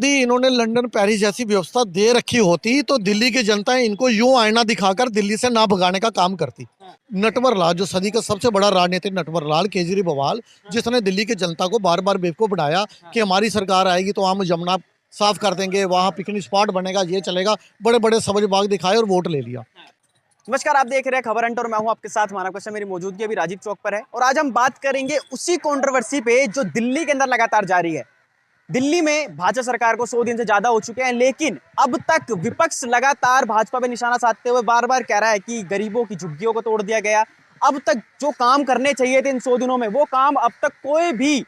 यदि इन्होंने London Paris जैसी व्यवस्था दे रखी होती तो दिल्ली की जनता इनको यूं आईना दिखाकर दिल्ली से ना भगाने का काम करती। नटवर लाल, जो सदी का सबसे बड़ा राजनीतिक नटवर लाल केजरीवाल, जिसने दिल्ली की जनता को बार बार बेवकूफ बनाया कि हमारी सरकार आएगी तो हम जमुना साफ कर देंगे, वहां पिकनिक स्पॉट बनेगा, ये चलेगा, बड़े बड़े सबज बाग दिखाए और वोट ले लिया। नमस्कार, आप देख रहे हैं खबर हंट और मैं हूं आपके साथ मानव कश्यप। मेरी मौजूदगी अभी राजीव चौक पर है और आज हम बात करेंगे उसी कंट्रोवर्सी पे जो दिल्ली के अंदर लगातार जारी है। दिल्ली में भाजपा सरकार को 100 दिन से ज्यादा हो चुके हैं, लेकिन अब तक विपक्ष लगातार भाजपा पे निशाना साधते हुए बार बार कह रहा है कि गरीबों की झुग्गियों को तोड़ दिया गया। अब तक जो काम करने चाहिए थे इन 100 दिनों में, वो काम अब तक कोई भी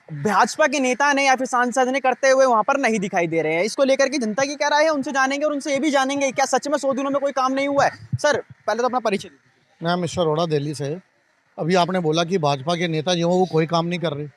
भाजपा के नेता ने या फिर सांसद ने करते हुए वहां पर नहीं दिखाई दे रहे हैं। इसको लेकर के जनता की क्या राय है, उनसे जानेंगे और उनसे ये भी जानेंगे क्या सच में 100 दिनों में कोई काम नहीं हुआ है। सर, पहले तो अपना परिचय दीजिए। मैं मिस्टर अरोड़ा, दिल्ली से। अभी आपने बोला कि भाजपा के नेता जो वो कोई काम नहीं कर रहे।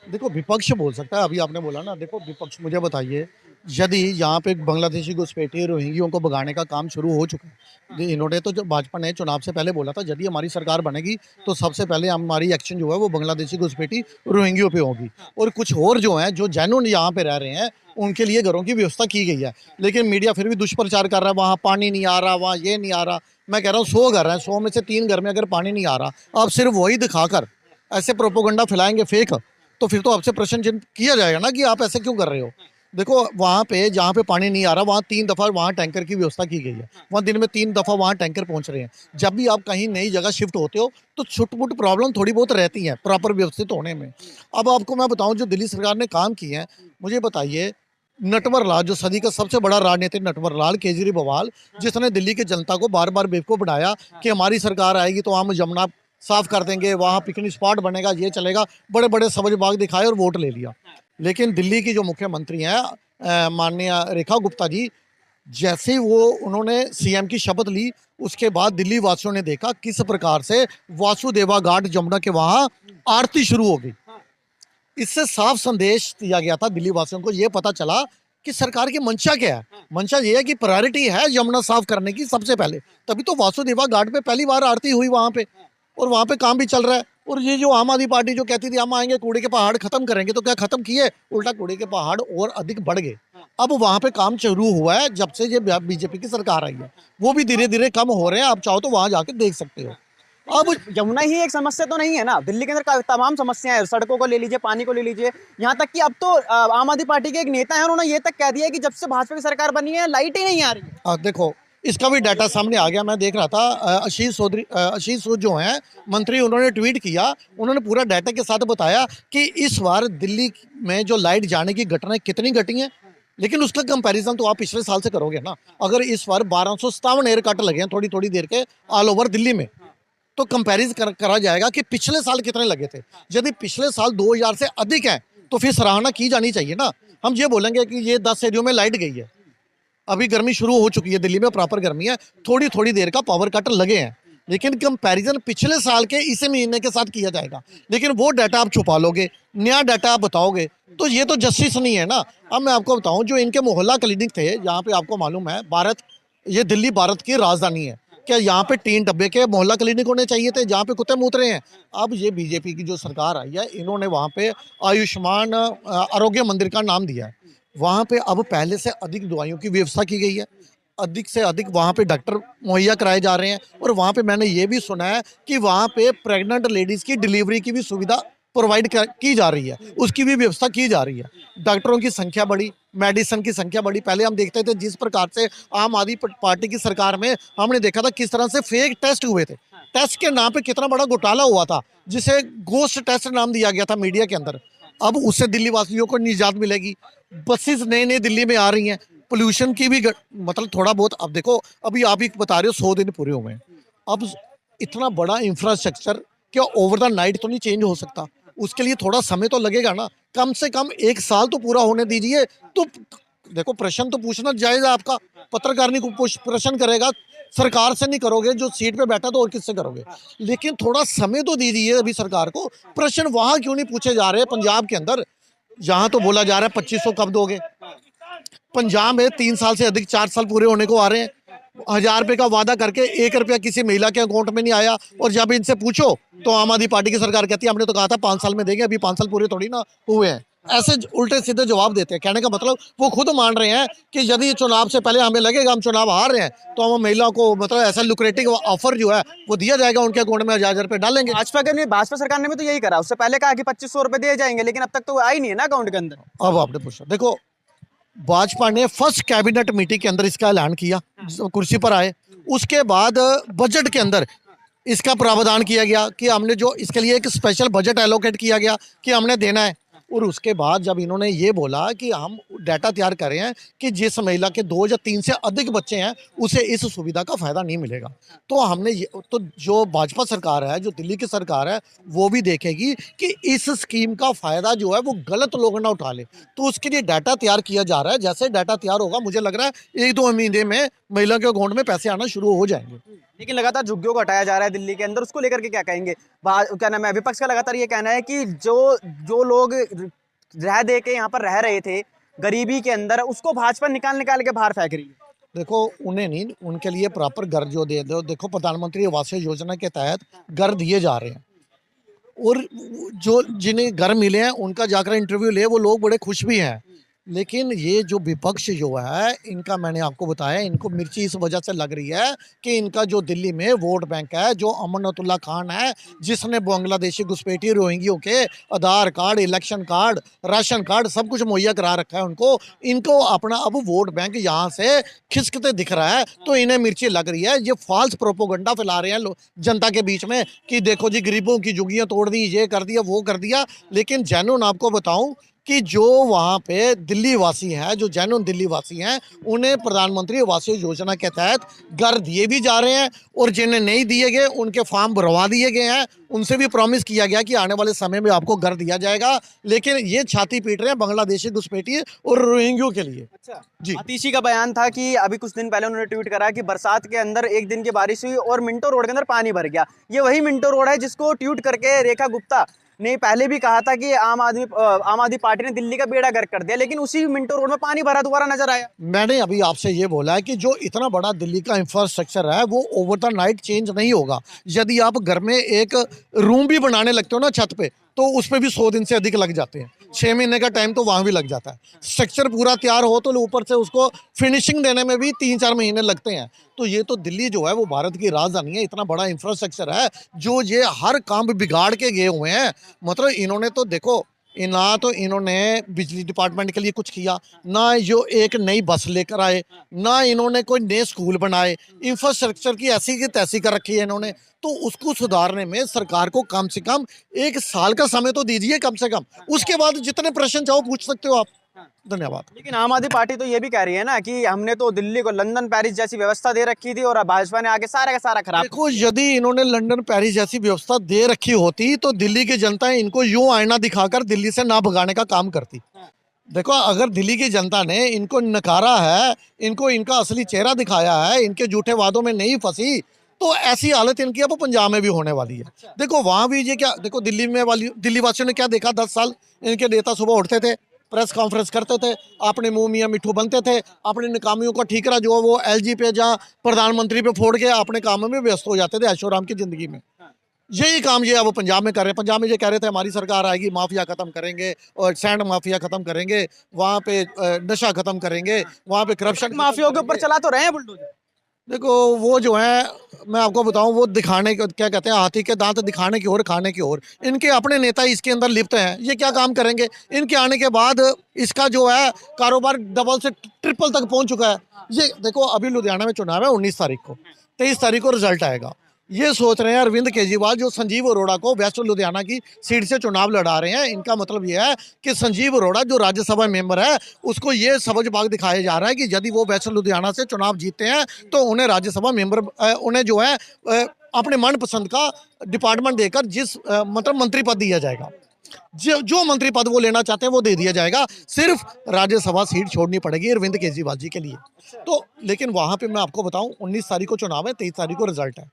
देखो, विपक्ष बोल सकता है। अभी आपने बोला ना, देखो विपक्ष, मुझे बताइए, यदि यहाँ पे बांग्लादेशी घुसपैठी रोहिंग्यों को भगाने का काम शुरू हो चुका है, इन्होंने तो जो भाजपा ने चुनाव से पहले बोला था यदि हमारी सरकार बनेगी तो सबसे पहले हमारी एक्शन जो है वो बांग्लादेशी घुसपैठी रोहिंग्यों पे होगी, और कुछ और जो हैं जो जेन्युइन यहाँ पे रह रहे हैं उनके लिए घरों की व्यवस्था की गई है। लेकिन मीडिया फिर भी दुष्प्रचार कर रहा है, वहाँ पानी नहीं आ रहा, वहाँ ये नहीं आ रहा। मैं कह रहा हूँ 100 घर हैं, 100 में से 3 घर में अगर पानी नहीं आ रहा, आप सिर्फ वही दिखाकर ऐसे प्रोपोगंडा फैलाएंगे फेक, तो फिर तो आपसे प्रश्न चिन्ह किया जाएगा ना कि आप ऐसे क्यों कर रहे हो। देखो, वहाँ पे जहाँ पे पानी नहीं आ रहा वहाँ 3 दफ़ा वहाँ टैंकर की व्यवस्था की गई है। वहाँ दिन में 3 दफ़ा वहाँ टैंकर पहुँच रहे हैं। जब भी आप कहीं नई जगह शिफ्ट होते हो तो छुट-पुट प्रॉब्लम थोड़ी बहुत रहती हैं प्रॉपर व्यवस्थित होने में। अब आपको मैं बताऊँ जो दिल्ली सरकार ने काम किए हैं, मुझे बताइए, नटवर लाल, जो सदी का सबसे बड़ा राजनीतिक नटवर लाल केजरीवाल, जिसने दिल्ली की जनता को बार बार बेवकूफ बनाया कि हमारी सरकार आएगी तो हम जमुना साफ कर देंगे, वहाँ पिकनिक स्पॉट बनेगा, ये चलेगा, बड़े बड़े सबज बाग दिखाए और वोट ले लिया। लेकिन दिल्ली की जो मुख्यमंत्री हैं माननीय रेखा गुप्ता जी, जैसे ही वो उन्होंने सीएम की शपथ ली, उसके बाद दिल्ली वासियों ने देखा किस प्रकार से वासुदेवा घाट जमुना के वहाँ आरती शुरू हो गई। इससे साफ संदेश दिया गया था दिल्ली वासियों को, ये पता चला कि सरकार की मंशा क्या है। मंशा ये है कि प्रायोरिटी है यमुना साफ करने की सबसे पहले, तभी तो वासुदेवा घाट पे पहली बार आरती हुई वहाँ पे, और वहाँ पे काम भी चल रहा है। और ये जो आम आदमी पार्टी जो कहती थी हम आएंगे कूड़े के पहाड़ खत्म करेंगे, तो क्या खत्म किए? उल्टा कूड़े के पहाड़ और अधिक बढ़ गए। अब वहाँ पे काम शुरू हुआ है जब से ये बीजेपी की सरकार आई है, वो भी धीरे धीरे कम हो रहे हैं। आप चाहो तो वहाँ जाके देख सकते हो। अब यमुना ही एक समस्या तो नहीं है ना, दिल्ली के अंदर तमाम समस्याएं हैं। सड़कों को ले लीजिए, पानी को ले लीजिए, यहाँ तक कि अब तो आम आदमी पार्टी के एक नेता है, उन्होंने ये तक कह दिया कि जब से भाजपा की सरकार बनी है लाइट ही नहीं आ रही है। देखो, इसका भी डाटा सामने आ गया। मैं देख रहा था, आशीष सूद जो हैं मंत्री, उन्होंने ट्वीट किया, उन्होंने पूरा डाटा के साथ बताया कि इस बार दिल्ली में जो लाइट जाने की घटनाएं कितनी घटी हैं। लेकिन उसका कंपैरिजन तो आप पिछले साल से करोगे ना। अगर इस बार 1257 एयर कट लगे हैं थोड़ी थोड़ी देर के ऑल ओवर दिल्ली में, तो कंपैरिजन करा जाएगा कि पिछले साल कितने लगे थे। यदि पिछले साल 2000 से अधिक है तो फिर सराहना की जानी चाहिए ना। हम ये बोलेंगे कि ये 10 एरियो में लाइट गई है, अभी गर्मी शुरू हो चुकी है दिल्ली में, प्रॉपर गर्मी है, थोड़ी थोड़ी देर का पावर कट लगे हैं, लेकिन कंपैरिजन पिछले साल के इसी महीने के साथ किया जाएगा। लेकिन वो डाटा आप छुपा लोगे, नया डाटा आप बताओगे, तो ये तो जस्टिस नहीं है ना। अब मैं आपको बताऊं, जो इनके मोहल्ला क्लिनिक थे, यहाँ पे आपको मालूम है ये दिल्ली भारत की राजधानी है, क्या यहाँ पे 3 डब्बे के मोहल्ला क्लिनिक होने चाहिए थे जहाँ पे कुत्ते मूत रहे हैं? अब ये बीजेपी की जो सरकार आई है, इन्होंने वहाँ पे आयुष्मान आरोग्य मंदिर का नाम दिया है। वहाँ पे अब पहले से अधिक दवाइयों की व्यवस्था की गई है, अधिक से अधिक वहाँ पे डॉक्टर मुहैया कराए जा रहे हैं, और वहाँ पे मैंने ये भी सुना है कि वहाँ पे प्रेग्नेंट लेडीज़ की डिलीवरी की भी सुविधा प्रोवाइड की जा रही है, उसकी भी व्यवस्था की जा रही है। डॉक्टरों की संख्या बढ़ी, मेडिसिन की संख्या बढ़ी। पहले हम देखते थे जिस प्रकार से आम आदमी पार्टी की सरकार में हमने देखा था किस तरह से फेक टेस्ट हुए थे, टेस्ट के नाम पे कितना बड़ा घोटाला हुआ था, जिसे गोस्ट टेस्ट नाम दिया गया था मीडिया के अंदर। अब उससे दिल्ली वासियों को निजात मिलेगी। बसेस नए नए दिल्ली में आ रही हैं, पोल्यूशन की भी मतलब थोड़ा बहुत। अब देखो, अभी आप ही बता रहे हो 100 दिन पूरे हुए हैं, अब इतना बड़ा इंफ्रास्ट्रक्चर क्या ओवर द नाइट तो नहीं चेंज हो सकता? उसके लिए थोड़ा समय तो लगेगा ना, कम से कम 1 साल तो पूरा होने दीजिए। तो देखो, प्रश्न तो पूछना जायज है आपका, पत्रकार नहीं प्रश्न करेगा, सरकार से नहीं करोगे, जो सीट पे बैठा तो और किससे करोगे? लेकिन थोड़ा समय तो दीजिए अभी सरकार को। प्रश्न वहां क्यों नहीं पूछे जा रहे? पंजाब के अंदर जहां तो बोला जा रहा है 2500 कब दोगे, पंजाब में 3 साल से अधिक 4 साल पूरे होने को आ रहे हैं, 1000 रुपए का वादा करके 1 रुपया किसी महिला के अकाउंट में नहीं आया। और जब इनसे पूछो तो आम आदमी पार्टी की सरकार कहती है हमने तो कहा था 5 साल में देंगे, अभी 5 साल पूरे थोड़ी ना हुए हैं। ऐसे उल्टे सीधे जवाब देते हैं। कहने का मतलब वो खुद मान रहे हैं कि यदि चुनाव से पहले हमें लगेगा हम चुनाव हार रहे हैं तो हम महिला को मतलब ऐसा लुक्रेटिव ऑफर जो है वो दिया जाएगा, उनके अकाउंट में 1000 रुपये डालेंगे। भाजपा सरकार ने भी तो यही करा, उससे पहले कहा कि 2500 रुपए दिए जाएंगे, लेकिन अब तक तो आई नहीं है ना अकाउंट के अंदर। अब आपने पूछा, देखो भाजपा ने फर्स्ट कैबिनेट मीटिंग के अंदर इसका ऐलान किया, कुर्सी पर आए, उसके बाद बजट के अंदर इसका प्रावधान किया गया कि हमने जो इसके लिए एक स्पेशल बजट एलोकेट किया गया कि हमने देना है। और उसके बाद जब इन्होंने ये बोला कि हम डाटा तैयार कर रहे हैं कि जिस महिला के 2 या 3 से अधिक बच्चे हैं उसे इस सुविधा का फायदा नहीं मिलेगा, तो हमने ये तो जो भाजपा सरकार है, जो दिल्ली की सरकार है, वो भी देखेगी कि इस स्कीम का फायदा जो है वो गलत लोग ना उठा ले, तो उसके लिए डाटा तैयार किया जा रहा है। जैसे डाटा तैयार होगा मुझे लग रहा है 1-2 महीने में महिला के अकाउंट में पैसे आना शुरू हो जाएंगे। लेकिन लगातार झुग्गियों को हटाया जा रहा है दिल्ली के अंदर, उसको लेकर के क्या कहेंगे? क्या नाम है, विपक्ष का लगातार ये कहना है कि जो जो लोग रह दे के यहाँ पर रह रहे थे गरीबी के अंदर, उसको भाजपा निकाल निकाल के बाहर फेंक रही है। देखो उन्हें नहीं, उनके लिए प्रॉपर घर जो दे दो। देखो प्रधानमंत्री आवास योजना के तहत घर दिए जा रहे हैं और जो जिन्हें घर मिले हैं उनका जाकर इंटरव्यू ले, वो लोग बड़े खुश भी हैं। लेकिन ये जो विपक्ष जो है इनका, मैंने आपको बताया, इनको मिर्ची इस वजह से लग रही है कि इनका जो दिल्ली में वोट बैंक है, जो अमनतुल्ला खान है जिसने बांग्लादेशी घुसपैठी रोहिंग्यों के Aadhaar card, election card, ration card सब कुछ मुहैया करा रखा है उनको, इनको अपना अब वोट बैंक यहाँ से खिसकते दिख रहा है, तो इन्हें मिर्ची लग रही है। ये फॉल्स प्रोपोगंडा फैला रहे हैं जनता के बीच में कि देखो जी गरीबों की झुग्गियाँ तोड़ दी, ये कर दिया, वो कर दिया। लेकिन जेन्युइन आपको बताऊं कि जो वहाँ पे दिल्ली वासी हैं, जो जेन्युइन दिल्ली वासी हैं, उन्हें प्रधानमंत्री आवास योजना के तहत घर दिए भी जा रहे हैं और जिन्हें नहीं दिए गए उनके फॉर्म भरवा दिए गए हैं। उनसे भी प्रॉमिस किया गया कि आने वाले समय में आपको घर दिया जाएगा। लेकिन ये छाती पीट रहे हैं बांग्लादेशी घुसपैठी और रोहिंग्यों के लिए। अच्छा जी, आतिशी का बयान था कि अभी कुछ दिन पहले उन्होंने ट्वीट करा कि बरसात के अंदर एक दिन की बारिश हुई और मिंटो रोड के अंदर पानी भर गया। ये वही मिंटो रोड है जिसको ट्वीट करके रेखा गुप्ता ने पहले भी कहा था कि आम आदमी पार्टी ने दिल्ली का बेड़ा गर्क कर दिया, लेकिन उसी मिंटो रोड में पानी भरा दोबारा नजर आया। मैंने अभी आपसे ये बोला है कि जो इतना बड़ा दिल्ली का इंफ्रास्ट्रक्चर है वो ओवर द नाइट चेंज नहीं होगा। यदि आप घर में एक रूम भी बनाने लगते हो ना छत पे, तो उस पर भी 100 दिन से अधिक लग जाते हैं। 6 महीने का टाइम तो वहाँ भी लग जाता है। स्ट्रक्चर पूरा तैयार हो तो ऊपर से उसको फिनिशिंग देने में भी 3-4 महीने लगते हैं। तो ये तो दिल्ली जो है वो भारत की राजधानी है, इतना बड़ा इंफ्रास्ट्रक्चर है जो ये हर काम बिगाड़ के गए हुए हैं। मतलब इन्होंने तो देखो, ना तो इन्होंने बिजली डिपार्टमेंट के लिए कुछ किया, ना जो एक नई बस लेकर आए, ना इन्होंने कोई नए स्कूल बनाए। इंफ्रास्ट्रक्चर की ऐसी की तैसी कर रखी है इन्होंने। तो उसको सुधारने में सरकार को कम से कम 1 साल का समय तो दीजिए कम से कम। उसके बाद जितने प्रश्न चाहो पूछ सकते हो आप। धन्यवाद। लेकिन आम आदमी पार्टी तो ये भी कह रही है ना कि हमने तो दिल्ली को लंदन पेरिस जैसी व्यवस्था दे रखी थी और भाजपा ने आके सारा का सारा खराब। देखो यदि इन्होंने लंदन पेरिस जैसी व्यवस्था दे रखी होती तो दिल्ली की जनता इनको यूं आईना दिखाकर दिल्ली से ना भगाने का काम करती। देखो अगर दिल्ली की जनता ने इनको नकारा है, इनको इनका असली चेहरा दिखाया है, इनके झूठे वादों में नहीं फंसी, तो ऐसी हालत इनकी अब पंजाब में भी होने वाली है। देखो वहां भी ये क्या, देखो दिल्ली वासियों ने क्या देखा 10 साल। इनके नेता सुबह उठते थे, प्रेस कॉन्फ्रेंस करते थे, अपने मुंह मियाँ मिट्ठू बनते थे, अपने नाकामियों का ठीकरा जो है वो एलजी पे या प्रधानमंत्री पे फोड़ के अपने कामों में व्यस्त हो जाते थे ऐशोआराम की जिंदगी में। यही काम ये अब पंजाब में कर रहे हैं। पंजाब में ये कह रहे थे हमारी सरकार आएगी, माफिया खत्म करेंगे और सैंड माफिया खत्म करेंगे, वहाँ पे नशा खत्म करेंगे, वहाँ पे करप्शन माफियाओं के ऊपर चला तो रहे हैं बुलडोजर। देखो वो जो है, मैं आपको बताऊं, वो दिखाने को क्या कहते हैं, हाथी के दांत दिखाने की ओर खाने की ओर। इनके अपने नेता इसके अंदर लिप्त हैं, ये क्या काम करेंगे? इनके आने के बाद इसका जो है कारोबार डबल से ट्रिपल तक पहुंच चुका है। ये देखो अभी लुधियाना में चुनाव है 19 तारीख को, 23 तारीख को रिजल्ट आएगा। ये सोच रहे हैं अरविंद केजरीवाल जो संजीव अरोड़ा को वेस्ट लुधियाना की सीट से चुनाव लड़ा रहे हैं, इनका मतलब ये है कि संजीव अरोड़ा जो राज्यसभा मेंबर है उसको ये सबज बाग दिखाया जा रहा है कि यदि वो वेस्ट लुधियाना से चुनाव जीतते हैं तो उन्हें राज्यसभा मेंबर, उन्हें जो है अपने मनपसंद का डिपार्टमेंट देकर मतलब मंत्री पद दिया जाएगा। जो मंत्री पद वो लेना चाहते हैं वो दे दिया जाएगा। सिर्फ राज्यसभा सीट छोड़नी पड़ेगी अरविंद केजरीवाल जी के लिए। तो लेकिन वहां पे मैं आपको बताऊं 19 तारीख को चुनाव है, 23 तारीख को रिजल्ट है।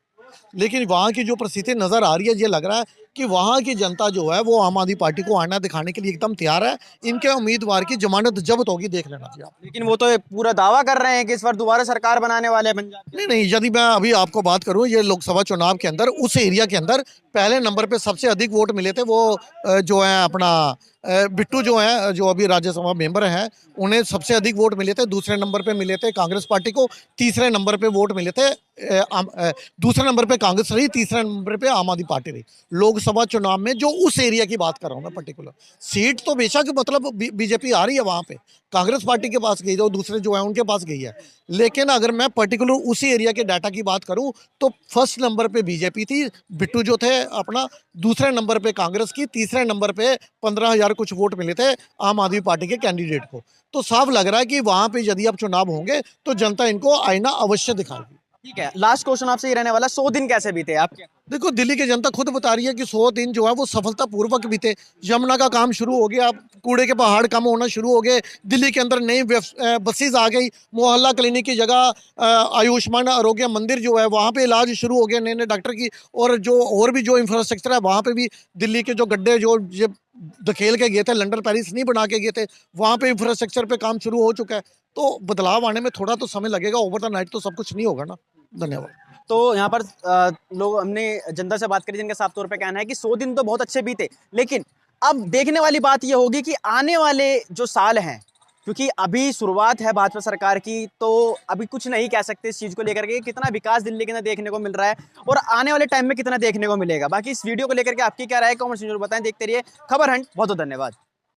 लेकिन वहाँ की जो परिस्थिति नज़र आ रही है, ये लग रहा है कि वहाँ की जनता जो है वो आम आदमी पार्टी को आईना दिखाने के लिए एकदम तैयार है। इनके उम्मीदवार की जमानत जब्त होगी, देख लेना जी आप। लेकिन वो तो ये पूरा दावा कर रहे हैं कि इस बार दोबारा सरकार बनाने वाले हैं पंजाब में। नहीं नहीं, यदि मैं अभी आपको बात करूं, ये लोकसभा चुनाव के अंदर उस एरिया के अंदर पहले नंबर पे सबसे अधिक वोट मिले थे वो जो है अपना बिट्टू जो है, जो अभी राज्यसभा मेंबर हैं, उन्हें सबसे अधिक वोट मिले थे। दूसरे नंबर पे मिले थे कांग्रेस पार्टी को, तीसरे नंबर पे वोट मिले थे दूसरे नंबर पे कांग्रेस रही, तीसरे नंबर पे आम आदमी पार्टी रही लोकसभा चुनाव में। जो उस एरिया की बात कर रहा हूँ मैं पर्टिकुलर, सीट तो बेशक मतलब बीजेपी आ रही है वहाँ पे, कांग्रेस पार्टी के पास गई, जो दूसरे जो है उनके पास गई है। लेकिन अगर मैं पर्टिकुलर उसी एरिया के डाटा की बात करूं तो फर्स्ट नंबर पे बीजेपी थी, बिट्टू जो थे अपना, दूसरे नंबर पे कांग्रेस की, तीसरे नंबर पे 15,000 कुछ वोट मिले थे आम आदमी पार्टी के कैंडिडेट को। तो साफ लग रहा है कि वहां पे यदि अब चुनाव होंगे तो जनता इनको आईना अवश्य दिखाएगी। ठीक है, लास्ट क्वेश्चन आपसे ये रहने वाला, 100 दिन कैसे बीते आप क्या? देखो, दिल्ली की जनता खुद बता रही है कि 100 दिन जो है वो सफलतापूर्वक बीते। यमुना का काम शुरू हो गया, कूड़े के पहाड़ कम होना शुरू हो गए, दिल्ली के अंदर नई बसेज आ गई, मोहल्ला क्लिनिक की जगह आयुष्मान आरोग्य मंदिर जो है वहाँ पे इलाज शुरू हो गया नए नए डॉक्टर की। और भी जो इंफ्रास्ट्रक्चर है वहाँ पे भी, दिल्ली के जो गड्ढे जो ये धकेल के गए थे, लंदन पेरिस नहीं बना के गए थे, वहाँ पे इंफ्रास्ट्रक्चर पे काम शुरू हो चुका है। तो बदलाव आने में थोड़ा तो समय लगेगा, ओवर द नाइट तो सब कुछ नहीं होगा ना। धन्यवाद। तो यहाँ पर लोग, हमने जनता से बात करी जिनका साफ तौर पे कहना है कि 100 दिन तो बहुत अच्छे बीते, लेकिन अब देखने वाली बात ये होगी कि आने वाले जो साल हैं, क्योंकि अभी शुरुआत है भाजपा सरकार की, तो अभी कुछ नहीं कह सकते इस चीज़ को लेकर के कितना विकास दिल्ली के अंदर देखने को मिल रहा है और आने वाले टाइम में कितना देखने को मिलेगा। बाकी इस वीडियो को लेकर के आपकी क्या राय है, कमेंट में जरूर बताएं। देखते रहिए खबर हंट। बहुत बहुत धन्यवाद।